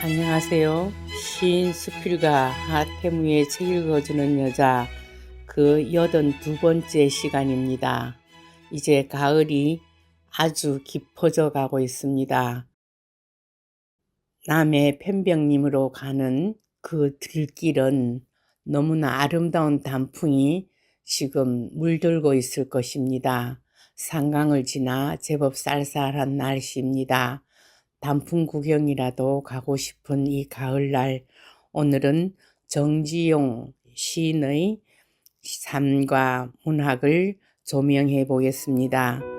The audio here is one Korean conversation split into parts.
안녕하세요. 시인 수필가 하태무의 책 읽어주는 여자 그 82번째 시간입니다. 이제 가을이 아주 깊어져 가고 있습니다. 남해 편백림으로 가는 그 들길은 너무나 아름다운 단풍이 지금 물들고 있을 것입니다. 산강을 지나 제법 쌀쌀한 날씨입니다. 단풍 구경이라도 가고 싶은 이 가을날, 오늘은 정지용 시인의 삶과 문학을 조명해 보겠습니다.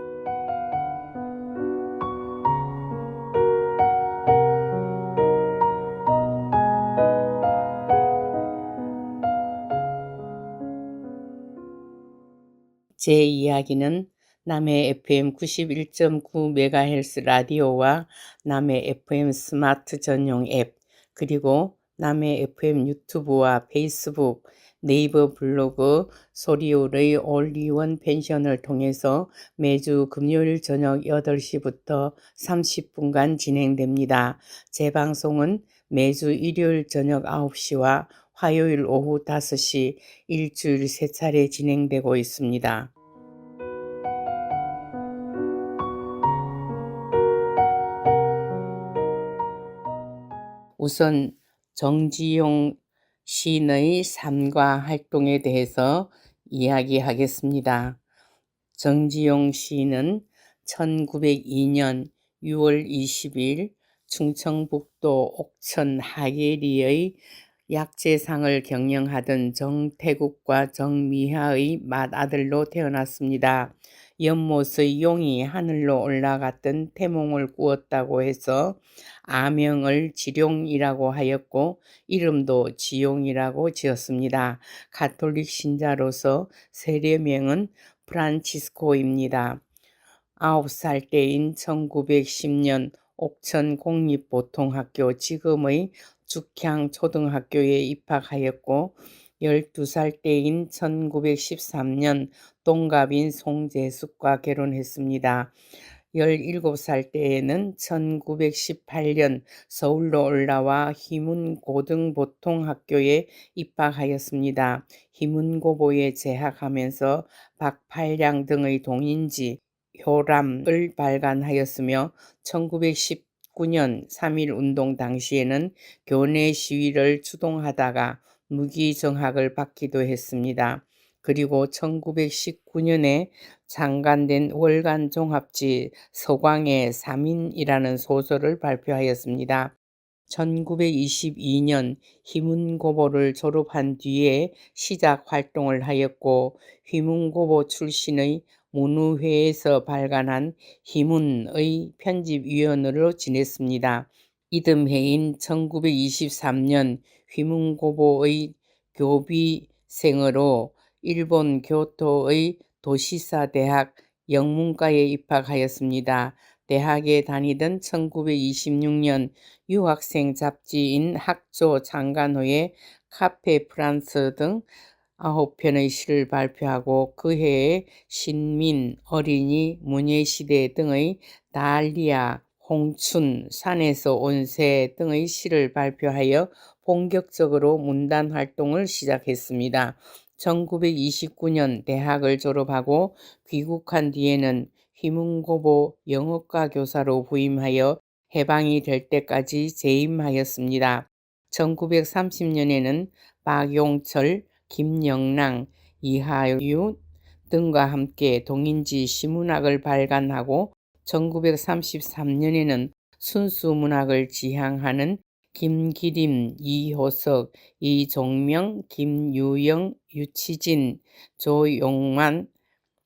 제 이야기는 남해 FM 91.9MHz 라디오와 남해 FM 스마트 전용 앱, 그리고 남해 FM 유튜브와 페이스북, 네이버 블로그, 소리올의 올리원 펜션을 통해서 매주 금요일 저녁 8시부터 30분간 진행됩니다. 재방송은 매주 일요일 저녁 9시와 화요일 오후 5시 일주일 3차례 진행되고 있습니다. 우선 정지용 시인의 삶과 활동에 대해서 이야기하겠습니다. 정지용 시인은 1902년 6월 20일 충청북도 옥천 하계리의 약재상을 경영하던 정태국과 정미하의 맏아들로 태어났습니다. 연못의 용이 하늘로 올라갔던 태몽을 꾸었다고 해서 아명을 지룡이라고 하였고 이름도 지용이라고 지었습니다. 가톨릭 신자로서 세례명은 프란치스코입니다. 9살 때인 1910년 옥천 공립보통학교 지금의 죽향초등학교에 입학하였고 12살 때인 1913년 동갑인 송재숙과 결혼했습니다. 17살 때에는 1918년 서울로 올라와 희문고등보통학교에 입학하였습니다. 희문고보에 재학하면서 박팔량 등의 동인지 효람을 발간하였으며 1919년 3.1운동 당시에는 교내 시위를 주동하다가 무기정학을 받기도 했습니다. 그리고 1919년에 창간된 월간 종합지 서광의 3인이라는 소설을 발표하였습니다. 1922년 희문고보를 졸업한 뒤에 시작 활동을 하였고 희문고보 출신의 문우회에서 발간한 희문의 편집위원으로 지냈습니다. 이듬해인 1923년 휘문고보의 교비생으로 일본 교토의 도시사 대학 영문과에 입학하였습니다. 대학에 다니던 1926년 유학생 잡지인 학조 창간 후에 카페 프랑스 등 9편의 시를 발표하고 그 해에 신민, 어린이, 문예시대 등의 달리아, 홍춘, 산에서 온 새 등의 시를 발표하여 본격적으로 문단 활동을 시작했습니다. 1929년 대학을 졸업하고 귀국한 뒤에는 휘문고보 영어과 교사로 부임하여 해방이 될 때까지 재임하였습니다. 1930년에는 박용철, 김영랑, 이하윤 등과 함께 동인지 시문학을 발간하고 1933년에는 순수문학을 지향하는 김기림, 이효석, 이종명, 김유영, 유치진, 조용만,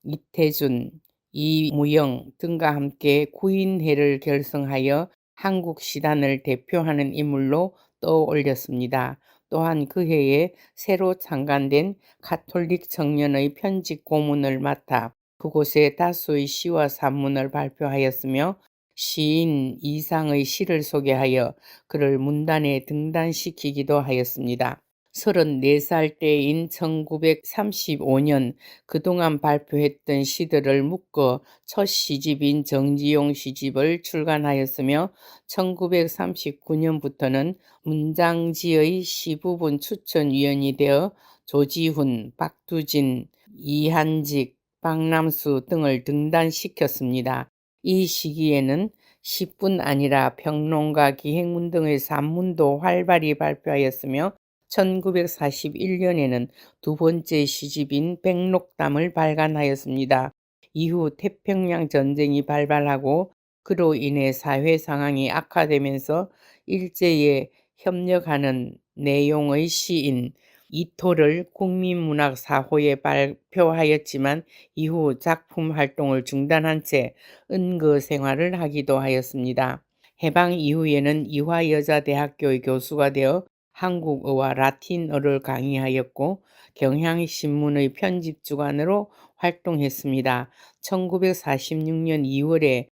이태준, 이무영 등과 함께 구인회를 결성하여 한국 시단을 대표하는 인물로 떠올렸습니다. 또한 그 해에 새로 창간된 가톨릭 청년의 편집 고문을 맡아 그곳에 다수의 시와 산문을 발표하였으며 시인 이상의 시를 소개하여 그를 문단에 등단시키기도 하였습니다. 34살 때인 1935년 그동안 발표했던 시들을 묶어 첫 시집인 정지용 시집을 출간하였으며 1939년부터는 문장지의 시부분 추천위원이 되어 조지훈, 박두진, 이한직, 박남수 등을 등단시켰습니다. 이 시기에는 시뿐 아니라 평론가, 기행문 등의 산문도 활발히 발표하였으며 1941년에는 두 번째 시집인 백록담을 발간하였습니다. 이후 태평양 전쟁이 발발하고 그로 인해 사회 상황이 악화되면서 일제에 협력하는 내용의 시인 이토를 국민문학사호에 발표하였지만 이후 작품 활동을 중단한 채 은거 생활을 하기도 하였습니다. 해방 이후에는 이화여자대학교의 교수가 되어 한국어와 라틴어를 강의하였고 경향신문의 편집주간으로 활동했습니다. 1946년 2월에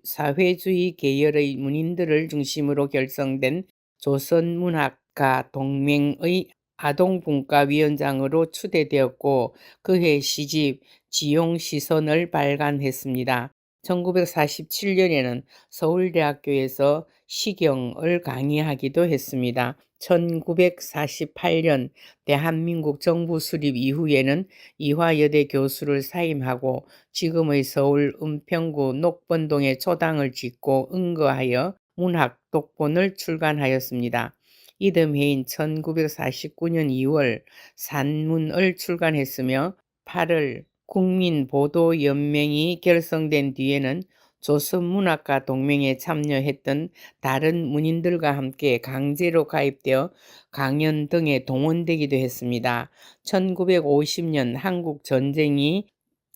사회주의 계열의 문인들을 중심으로 결성된 조선문학가 동맹의 아동분과위원장으로 추대되었고 그해 시집 지용시선을 발간했습니다. 1947년에는 서울대학교에서 시경을 강의하기도 했습니다. 1948년 대한민국 정부 수립 이후에는 이화여대 교수를 사임하고 지금의 서울 은평구 녹번동에 초당을 짓고 은거하여 문학 독본을 출간하였습니다. 이듬해인 1949년 2월 산문을 출간했으며 8월 국민보도연맹이 결성된 뒤에는 조선문학가 동맹에 참여했던 다른 문인들과 함께 강제로 가입되어 강연 등에 동원되기도 했습니다. 1950년 한국 전쟁이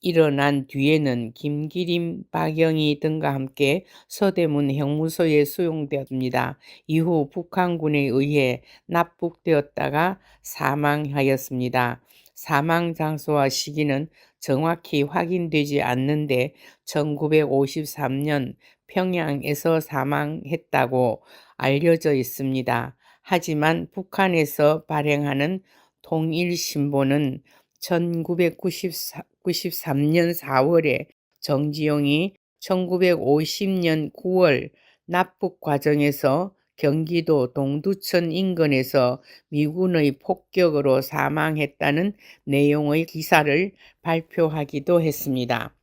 일어난 뒤에는 김기림, 박영희 등과 함께 서대문 형무소에 수용되었습니다. 이후 북한군에 의해 납북되었다가 사망하였습니다. 사망 장소와 시기는 정확히 확인되지 않는데 1953년 평양에서 사망했다고 알려져 있습니다. 하지만 북한에서 발행하는 통일신보는 1993년 4월에 정지용이 1950년 9월 납북 과정에서 경기도 동두천 인근에서 미군의 폭격으로 사망했다는 내용의 기사를 발표하기도 했습니다.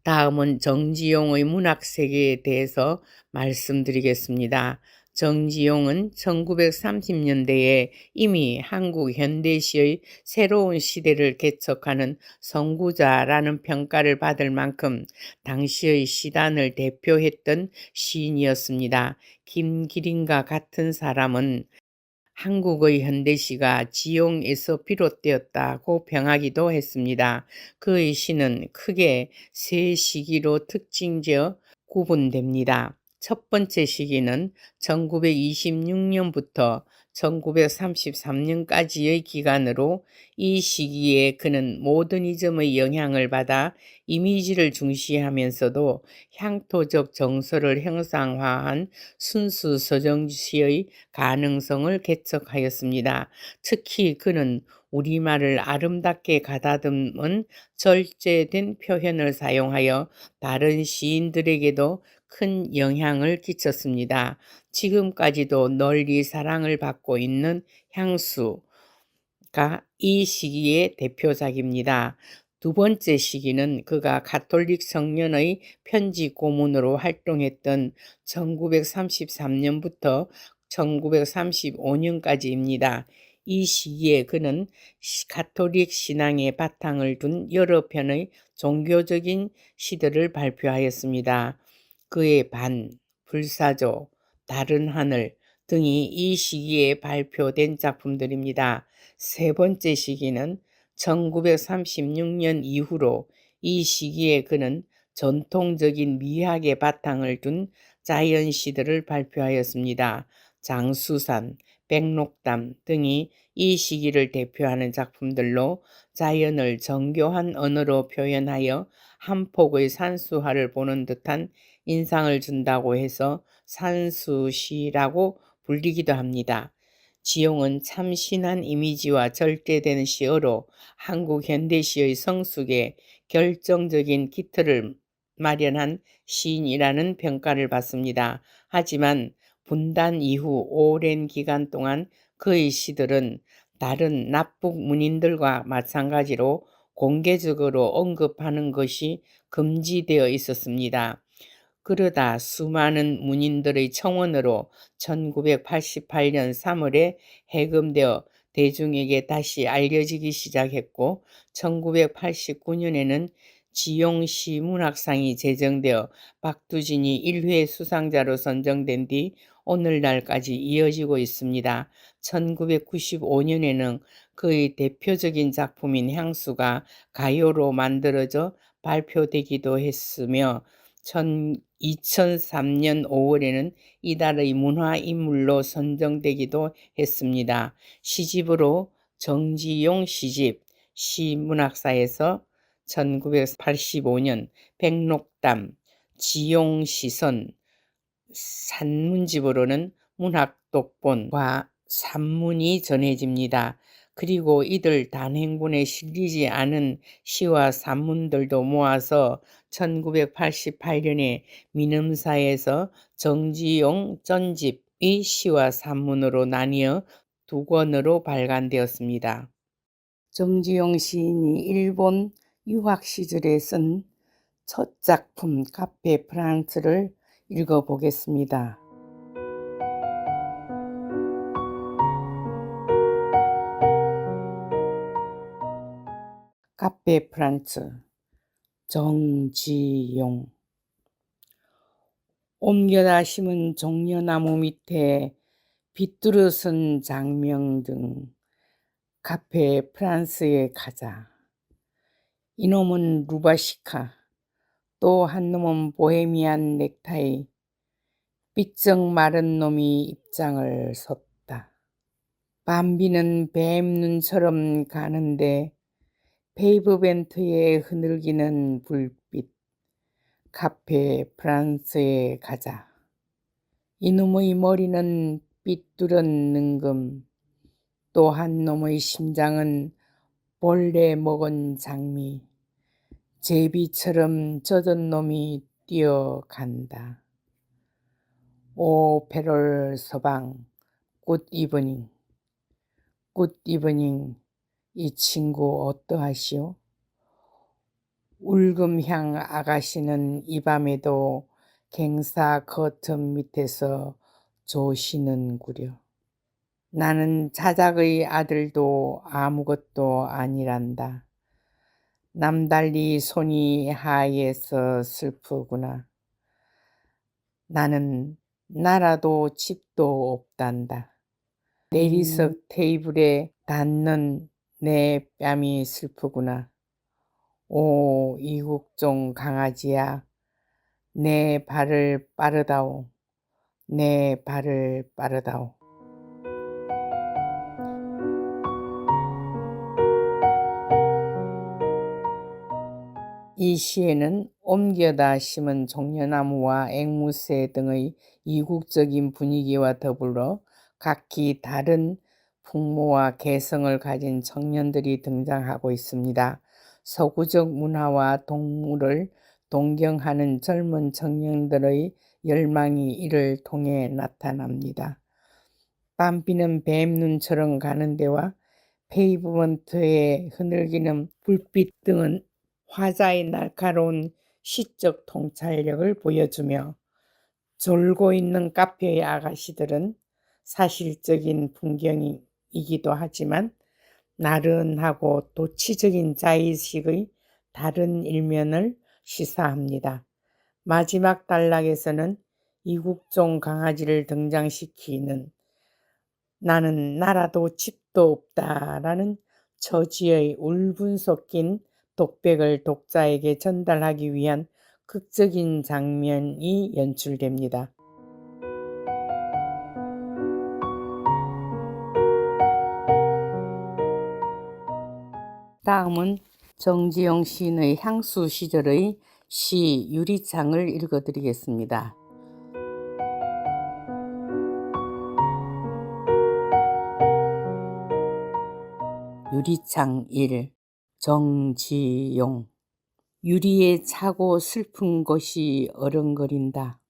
다음은 정지용의 문학세계에 대해서 말씀드리겠습니다. 정지용은 1930년대에 이미 한국 현대시의 새로운 시대를 개척하는 선구자라는 평가를 받을 만큼 당시의 시단을 대표했던 시인이었습니다. 김기림과 같은 사람은 한국의 현대시가 지용에서 비롯되었다고 평하기도 했습니다. 그의 시는 크게 세 시기로 특징지어 구분됩니다. 첫 번째 시기는 1926년부터 1933년까지의 기간으로 이 시기에 그는 모더니즘의 영향을 받아 이미지를 중시하면서도 향토적 정서를 형상화한 순수 서정시의 가능성을 개척하였습니다. 특히 그는 우리말을 아름답게 가다듬은 절제된 표현을 사용하여 다른 시인들에게도 큰 영향을 끼쳤습니다. 지금까지도 널리 사랑을 받고 있는 향수가 이 시기의 대표작입니다. 두 번째 시기는 그가 가톨릭 성년의 편지 고문으로 활동했던 1933년부터 1935년까지입니다. 이 시기에 그는 가톨릭 신앙에 바탕을 둔 여러 편의 종교적인 시들을 발표하였습니다. 그의 반, 불사조, 다른 하늘 등이 이 시기에 발표된 작품들입니다. 세 번째 시기는 1936년 이후로 이 시기에 그는 전통적인 미학의 바탕을 둔 자연 시들을 발표하였습니다. 장수산, 백록담 등이 이 시기를 대표하는 작품들로 자연을 정교한 언어로 표현하여 한 폭의 산수화를 보는 듯한 인상을 준다고 해서 산수시라고 불리기도 합니다. 지용은 참신한 이미지와 절제된 시어로 한국 현대시의 성숙에 결정적인 기틀을 마련한 시인이라는 평가를 받습니다. 하지만 분단 이후 오랜 기간 동안 그의 시들은 다른 납북 문인들과 마찬가지로 공개적으로 언급하는 것이 금지되어 있었습니다. 그러다 수많은 문인들의 청원으로 1988년 3월에 해금되어 대중에게 다시 알려지기 시작했고 1989년에는 지용시 문학상이 제정되어 박두진이 1회 수상자로 선정된 뒤 오늘날까지 이어지고 있습니다. 1995년에는 그의 대표적인 작품인 향수가 가요로 만들어져 발표되기도 했으며 2003년 5월에는 이달의 문화인물로 선정되기도 했습니다. 시집으로 정지용 시집 시문학사에서 1985년 백록담 지용시선 산문집으로는 문학독본과 산문이 전해집니다. 그리고 이들 단행본에 실리지 않은 시와 산문들도 모아서 1988년에 민음사에서 정지용 전집의 시와 산문으로 나뉘어 2권으로 발간되었습니다. 정지용 시인이 일본 유학 시절에 쓴 첫 작품 카페 프랑스를 읽어보겠습니다. 카페 프랑스 정지용. 옮겨다 심은 종려나무 밑에 빗두르 쓴 장명등 카페 프랑스에 가자. 이놈은 루바시카, 또 한 놈은 보헤미안 넥타이, 삐쩍 마른 놈이 입장을 섰다. 밤비는 뱀 눈처럼 가는데 페이브벤트에 흐느끼는 불빛, 카페 프랑스에 가자. 이놈의 머리는 삐뚤은 능금, 또 한 놈의 심장은 벌레 먹은 장미, 제비처럼 젖은 놈이 뛰어간다. 오 페럴 서방, 굿 이브닝. 굿 이브닝, 이 친구 어떠하시오? 울금향 아가씨는 이 밤에도 갱사 커튼 밑에서 조시는구려. 나는 자작의 아들도 아무것도 아니란다. 남달리 손이 하얘서 슬프구나. 나는 나라도 집도 없단다. 내리석 테이블에 닿는 내 뺨이 슬프구나. 오 이국종 강아지야, 내 발을 빠르다오. 내 발을 빠르다오. 이 시에는 옮겨다 심은 종려나무와 앵무새 등의 이국적인 분위기와 더불어 각기 다른 풍모와 개성을 가진 청년들이 등장하고 있습니다. 서구적 문화와 동물을 동경하는 젊은 청년들의 열망이 이를 통해 나타납니다. 밤비는 뱀눈처럼 가는 데와 페이브먼트에 흐느끼는 불빛 등은 화자의 날카로운 시적 통찰력을 보여주며 졸고 있는 카페의 아가씨들은 사실적인 풍경이기도 하지만 나른하고 도치적인 자의식의 다른 일면을 시사합니다. 마지막 단락에서는 이국종 강아지를 등장시키는 나는 나라도 집도 없다라는 처지의 울분 섞인 독백을 독자에게 전달하기 위한 극적인 장면이 연출됩니다. 다음은 정지용 시인의 향수 시절의 시 유리창을 읽어드리겠습니다. 유리창 1 정지용 유리에 차고 슬픈 것이 어른거린다.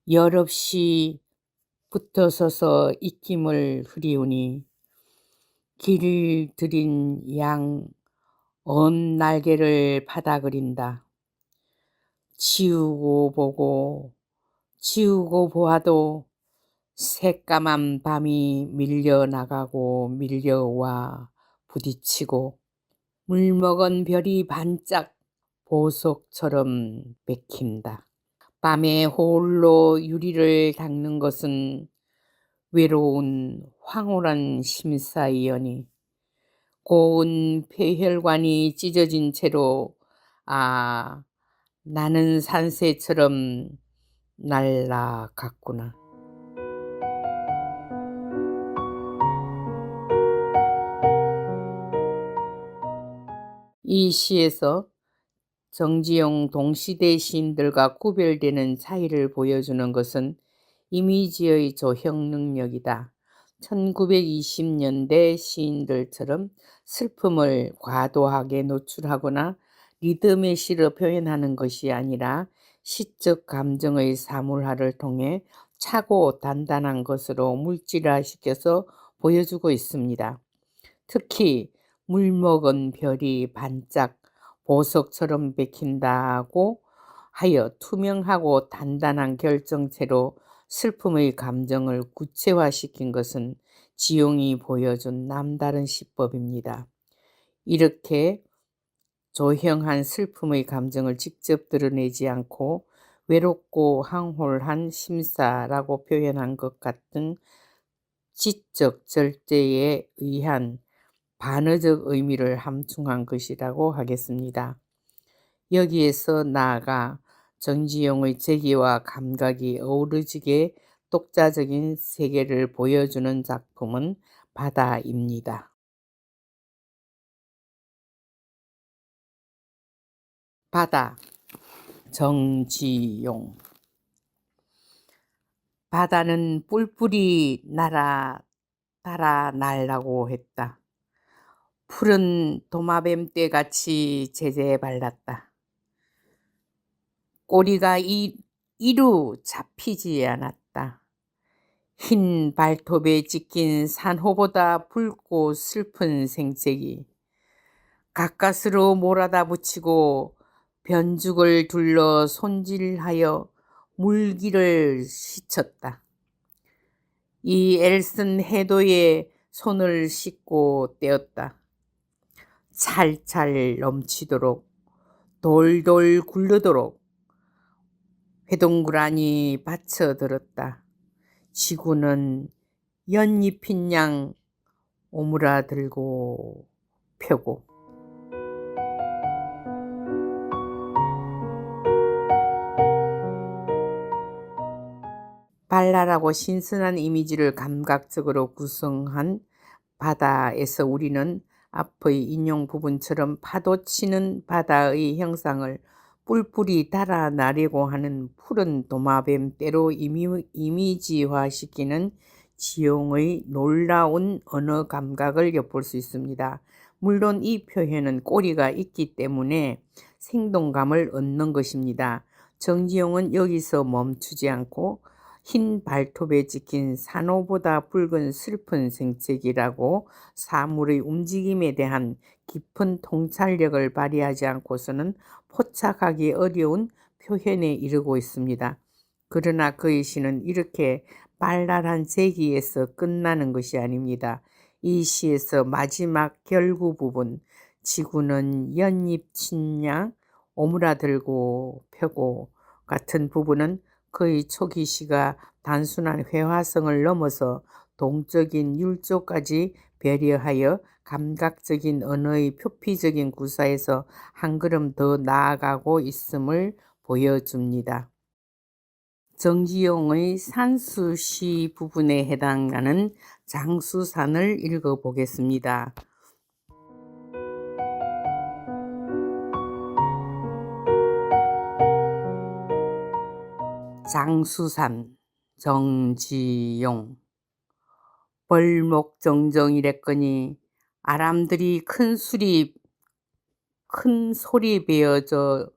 열없이 붙어서서 입김을 흐리우니 길 들인 양 언 날개를 바닥거린다. 지우고 보고 지우고 보아도 새까만 밤이 밀려나가고 밀려와 부딪히고 물먹은 별이 반짝 보석처럼 bek힌다. 밤에 홀로 유리를 닦는 것은 외로운 황홀한 심사이여니 고운 폐혈관이 찢어진 채로 나는 산새처럼 날아갔구나. 이 시에서 정지용 동시대 시인들과 구별되는 차이를 보여주는 것은 이미지의 조형 능력이다. 1920년대 시인들처럼 슬픔을 과도하게 노출하거나 리듬의 시로 표현하는 것이 아니라 시적 감정의 사물화를 통해 차고 단단한 것으로 물질화시켜서 보여주고 있습니다. 특히 물먹은 별이 반짝 보석처럼 bek힌다고 하여 투명하고 단단한 결정체로 슬픔의 감정을 구체화시킨 것은 지용이 보여준 남다른 시법입니다. 이렇게 조형한 슬픔의 감정을 직접 드러내지 않고 외롭고 황홀한 심사라고 표현한 것 같은 지적 절제에 의한 반어적 의미를 함축한 것이라고 하겠습니다. 여기에서 나아가 정지용의 재기와 감각이 어우러지게 독자적인 세계를 보여주는 작품은 바다입니다. 바다, 정지용. 바다는 뿔뿔이 따라 날라고 했다. 푸른 도마뱀떼같이 제재에 발랐다. 꼬리가 이루 잡히지 않았다. 흰 발톱에 찍힌 산호보다 붉고 슬픈 생채기 가까스로 몰아다 붙이고 변죽을 둘러 손질하여 물기를 씻었다. 이 애쓴 해도에 손을 씻고 떼었다. 찰찰 넘치도록 돌돌 굴르도록 회동구란이 받쳐들었다. 지구는 연잎인 양 오므라들고 펴고 발랄하고 신선한 이미지를 감각적으로 구성한 바다에서 우리는 앞의 인용 부분처럼 파도치는 바다의 형상을 뿔뿔이 달아나려고 하는 푸른 도마뱀떼로 이미지화시키는 지용의 놀라운 언어 감각을 엿볼 수 있습니다. 물론 이 표현은 꼬리가 있기 때문에 생동감을 얻는 것입니다. 정지용은 여기서 멈추지 않고 흰 발톱에 찍힌 산호보다 붉은 슬픈 생채기라고 사물의 움직임에 대한 깊은 통찰력을 발휘하지 않고서는 포착하기 어려운 표현에 이르고 있습니다. 그러나 그의 시는 이렇게 발랄한 재기에서 끝나는 것이 아닙니다. 이 시에서 마지막 결구 부분 지구는 연잎 친양 오므라들고 펴고 같은 부분은 그의 초기 시가 단순한 회화성을 넘어서 동적인 율조까지 배려하여 감각적인 언어의 표피적인 구사에서 한 걸음 더 나아가고 있음을 보여줍니다. 정지용의 산수시 부분에 해당하는 장수산을 읽어보겠습니다. 장수산 정지용 벌목정정이랬거니 아람들이 큰 소리 베어져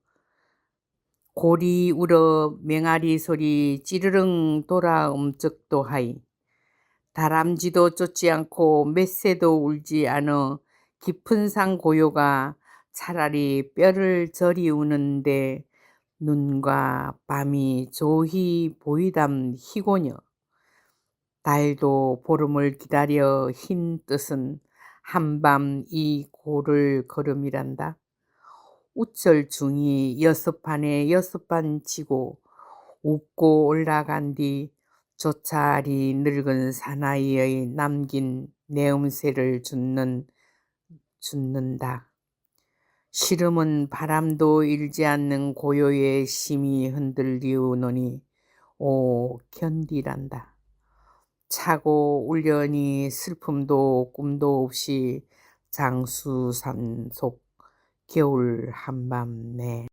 고리 울어 맹아리 소리 찌르릉 돌아 엄쩍도 하이. 다람쥐도 쫓지 않고 멧새도 울지 않어 깊은 산 고요가 차라리 뼈를 저리 우는데 눈과 밤이 조히 보이담 희고녀. 달도 보름을 기다려 흰 뜻은 한밤 이 고를 걸음이란다. 우철 중이 여섯 판에 여섯 판 치고 웃고 올라간 뒤 조차리 늙은 사나이의 남긴 내음새를 줍는다. 시름은 바람도 일지 않는 고요의 심이 흔들리우노니 오 견디란다. 차고 울려니 슬픔도 꿈도 없이 장수산 속 겨울 한밤 내.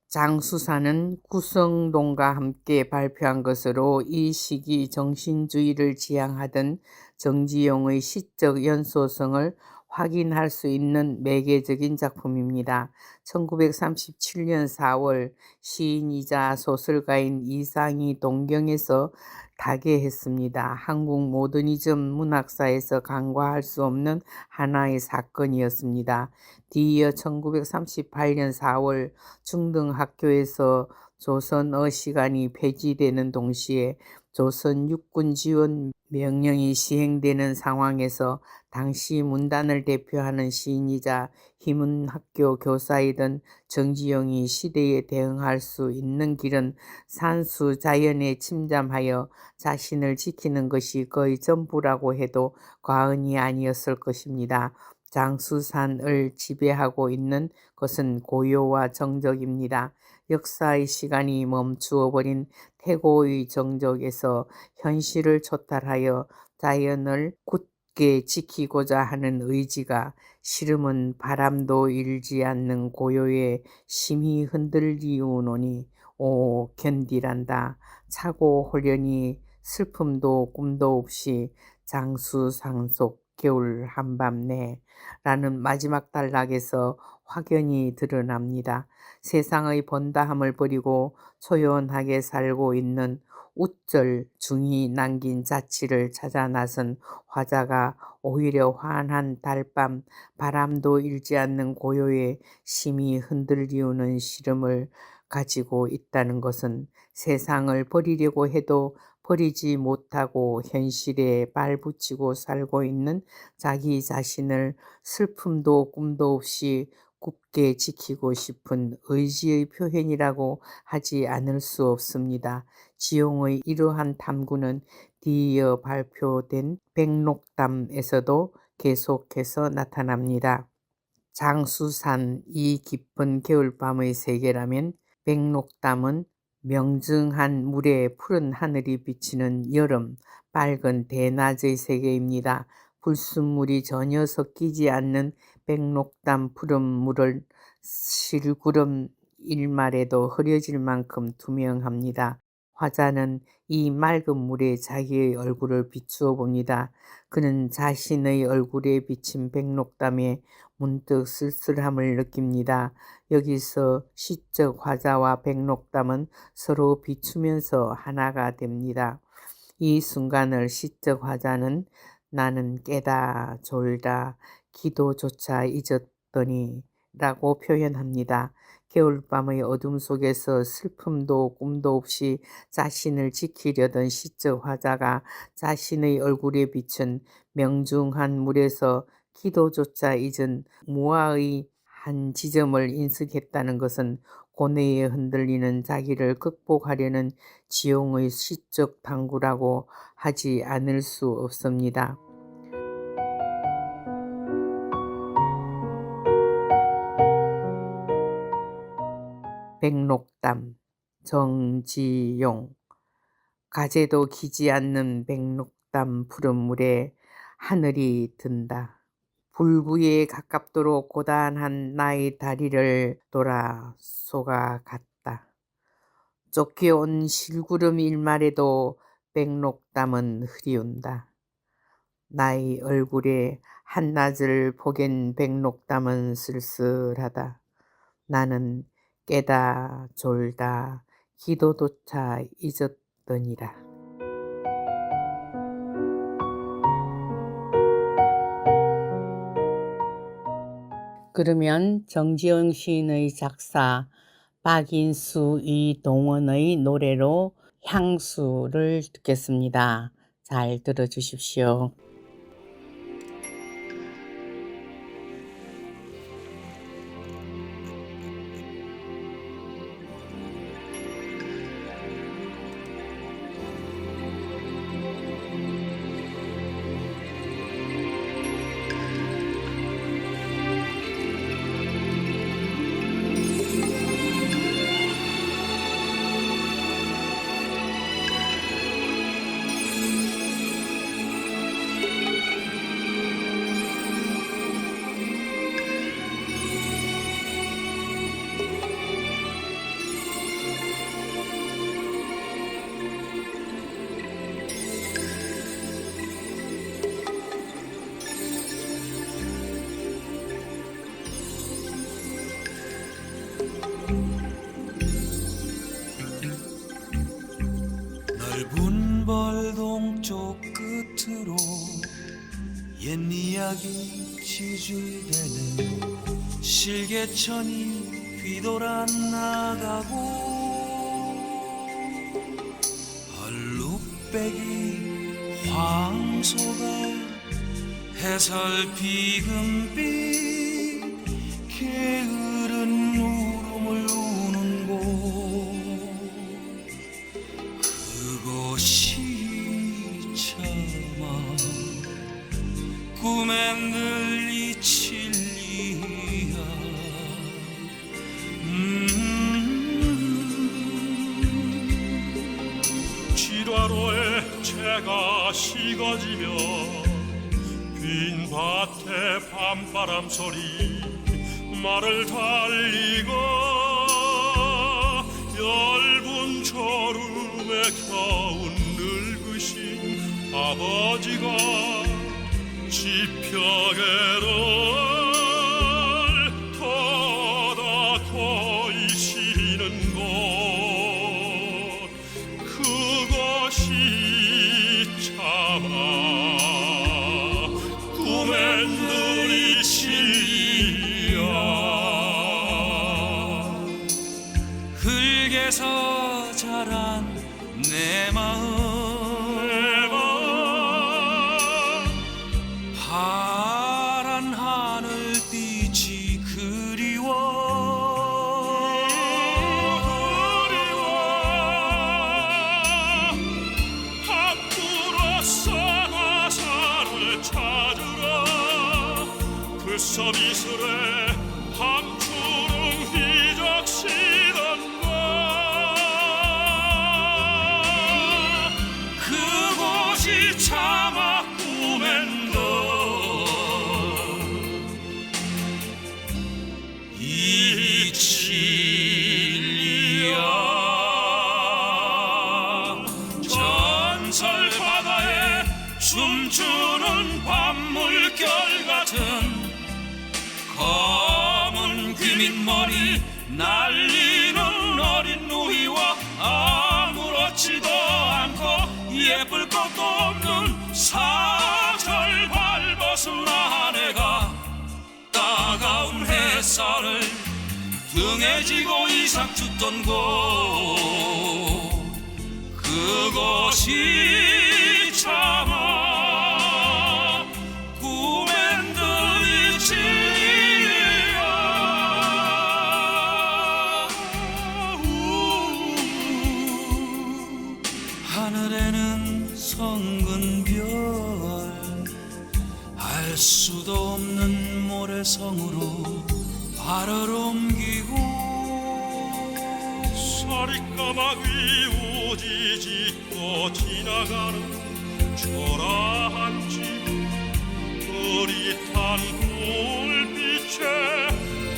장수사는 구성동과 함께 발표한 것으로 이 시기 정신주의를 지향하던 정지용의 시적 연소성을 확인할 수 있는 매개적인 작품입니다. 1937년 4월 시인이자 소설가인 이상이 동경에서 타계했습니다. 한국 모더니즘 문학사에서 간과할 수 없는 하나의 사건이었습니다. 뒤이어 1938년 4월 중등학교에서 조선어 시간이 폐지되는 동시에 조선 육군 지원 명령이 시행되는 상황에서 당시 문단을 대표하는 시인이자 희문학교 교사이던 정지용이 시대에 대응할 수 있는 길은 산수 자연에 침잠하여 자신을 지키는 것이 거의 전부라고 해도 과언이 아니었을 것입니다. 장수산을 지배하고 있는 것은 고요와 정적입니다. 역사의 시간이 멈추어 버린 태고의 정적에서 현실을 초탈하여 자연을 굳게 지키고자 하는 의지가 시름은 바람도 일지 않는 고요에 심히 흔들리우노니 오 견디란다. 차고 홀연히 슬픔도 꿈도 없이 장수상속 겨울 한밤내 라는 마지막 단락에서 확연히 드러납니다. 세상의 번다함을 버리고 초연하게 살고 있는 우절 중이 남긴 자취를 찾아 나선 화자가 오히려 환한 달밤 바람도 일지 않는 고요에 심히 흔들리우는 시름을 가지고 있다는 것은 세상을 버리려고 해도 버리지 못하고 현실에 발붙이고 살고 있는 자기 자신을 슬픔도 꿈도 없이 굳게 지키고 싶은 의지의 표현이라고 하지 않을 수 없습니다. 지용의 이러한 탐구는 뒤이어 발표된 백록담에서도 계속해서 나타납니다. 장수산 이 깊은 겨울밤의 세계라면 백록담은 명증한 물에 푸른 하늘이 비치는 여름 밝은 대낮의 세계입니다. 불순물이 전혀 섞이지 않는 백록담 푸른 물을 실구름 일말에도 흐려질 만큼 투명합니다. 화자는 이 맑은 물에 자기의 얼굴을 비추어 봅니다. 그는 자신의 얼굴에 비친 백록담에 문득 쓸쓸함을 느낍니다. 여기서 시적 화자와 백록담은 서로 비추면서 하나가 됩니다. 이 순간을 시적 화자는 나는 깨다 졸다 기도조차 잊었더니 라고 표현합니다. 겨울밤의 어둠 속에서 슬픔도 꿈도 없이 자신을 지키려던 시적 화자가 자신의 얼굴에 비춘 명중한 물에서 기도조차 잊은 무아의 한 지점을 인식했다는 것은 고뇌에 흔들리는 자기를 극복하려는 지용의 시적 탐구라고 하지 않을 수 없습니다. 백록담 정지용 가재도 기지 않는 백록담 푸른 물에 하늘이 든다. 불구에 가깝도록 고단한 나의 다리를 돌아 쏘가 갔다. 쫓겨온 실구름 일말에도 백록담은 흐리운다. 나의 얼굴에 한낮을 보겐 백록담은 쓸쓸하다. 나는 깨다 졸다 기도조차 잊었더니라. 그러면 정지영 시인의 작사 박인수 이동원의 노래로 향수를 듣겠습니다. 잘 들어주십시오. 넓은 벌동 쪽 끝으로 옛 이야기 지지대는 실개천이 휘돌아 나가고 얼룩배기 황소가 해설비금빛 게으른 울음을 우는 곳 그것이 참아 꿈엔 늘 잊힐 이야 지화로에 채가 식어지며 빈 밭에 밤바람 소리 말을 달리고 얇은 졸음에 겨운 늙으신 아버지가 지평에를 터다 거이시는 곳 그것이 참아 꿈엔 누리시야 흙에서 자란 내 마음 파란 하늘빛이 그리워 밖으로 쌍화산을 찾으러 그 서비스레 밤초롱 휘적시던 것 그곳이 차마 꿈엔 것 이칠리야 전설 바다에 춤추는 밤물결 같은 검은 귀밑머리 날리는 어린 누이와 아무렇지도 않고 예쁠 것도 없는 사절 밟아선 아내가 따가운 햇살을 등에 지고 이삭 줍던 곳 그것이 참아 꿈엔 늘 진리야 하늘에는 성근 별 알 수도 없는 모래성으로 발을 옮기고 서리까마귀 우지 짓고 지나가는 초라한 집 흐릿한 불빛에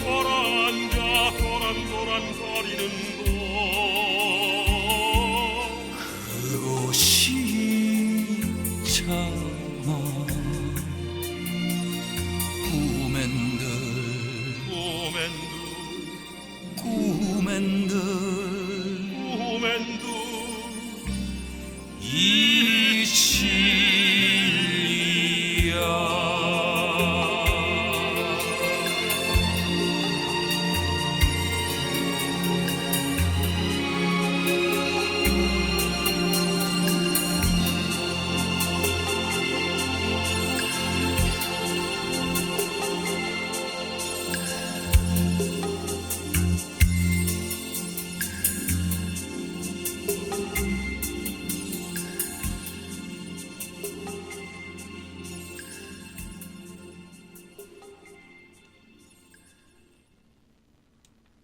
돌아앉아 도란도란 거리는